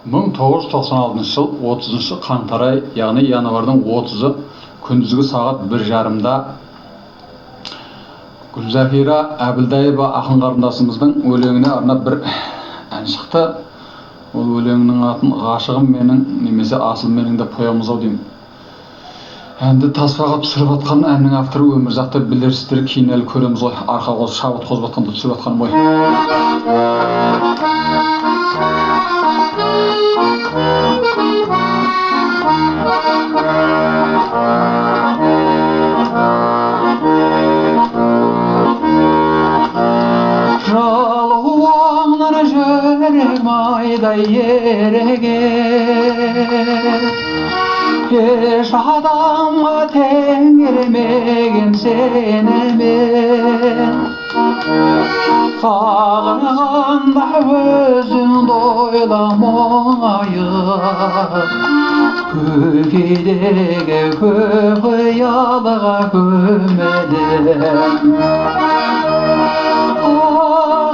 1996 жыл 30 қаңтар ай, яғни январдың 30-ы күндізгі сағат 1:30-да Гүлзафира Әбілдаева ақын қарындасымыздың өлеңіне арнап бір ән шықты. Ол өлеңнің атын ғашығым менің немесе асыл менің деп қоямыз ау деймін. Әнді таспаға түсіріп атқан әннің авторы Өмірзақты білерсіздер, кейін әлі көреміз ғой. Арқа қозып шабыт қозып атқанда түсіріп атқан ғой. Жалуаңнан жүрегім айдай ереген, еш адамға теңгермеген сені мен. Сағынғанда өзіңді ойлап мұңайып, көкейдегі көп қиялға көмілем.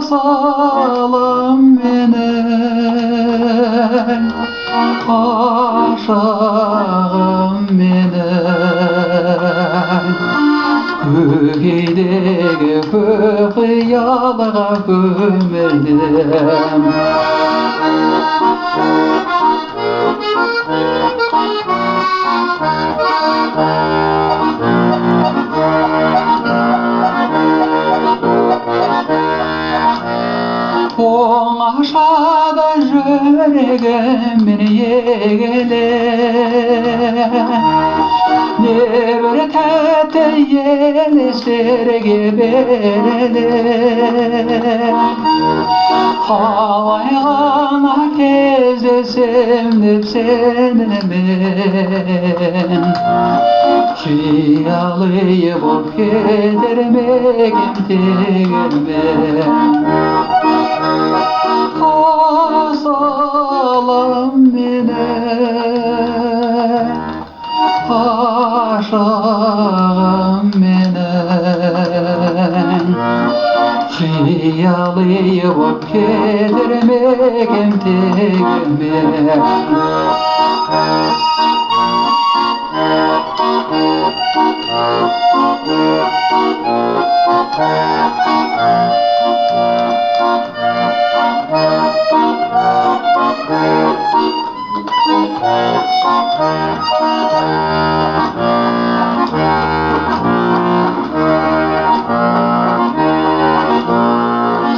Асылым менің, ғашығым менің, көкейдегі көп қиялға көмілем. Оңашада жүрегіммен егілем, небір тәтті елестерге берілем. Қалай ғана кездесем деп сенімен, қиялы боп кетер мекем тегермен. Асылым менің, ғашығым менің, қиялы боп кетер мекем тегермен.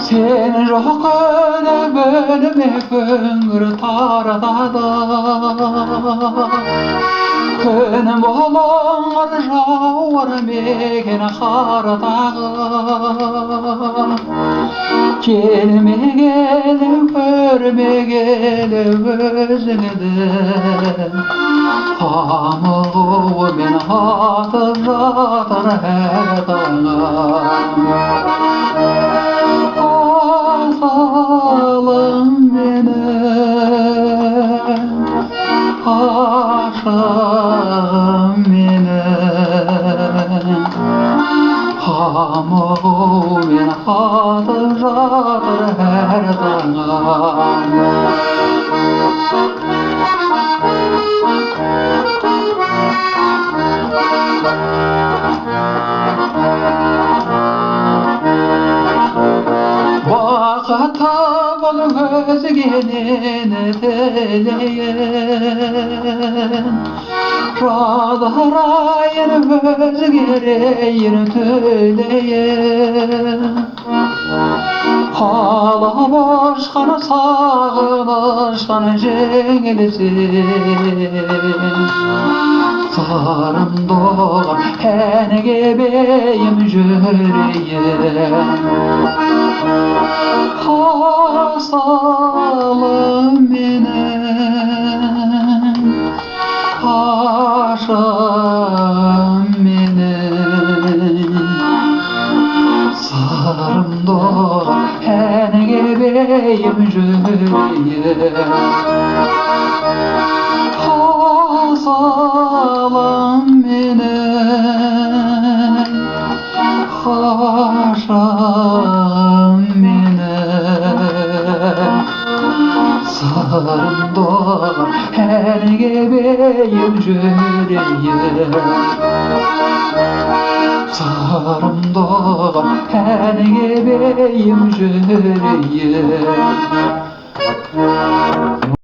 Sen жоқ күні бөлме көңір таратады, күн болыңыр жауыр мекен қаратағы. Келмегелі көрмегелі өзіңді, қамығумен атып жатыр әр таңым. Асылым менің, ғашығым менің, қамығумен атып жатыр әр таңым. Бақытты бол өзгенен тілейін, жадырайын өзгерейін төлейін. Қалап ұшқан сағынышқан жеңілсін, сарымды әнге бейім жүрейін. Асылым менің, ғашығым менің, сарымды әнге бейім жүрейін. Асылым менің, ғашығым менің, Sarımdağ her gebeyim jüreyim Sarımdağ her gebeyim jüreyim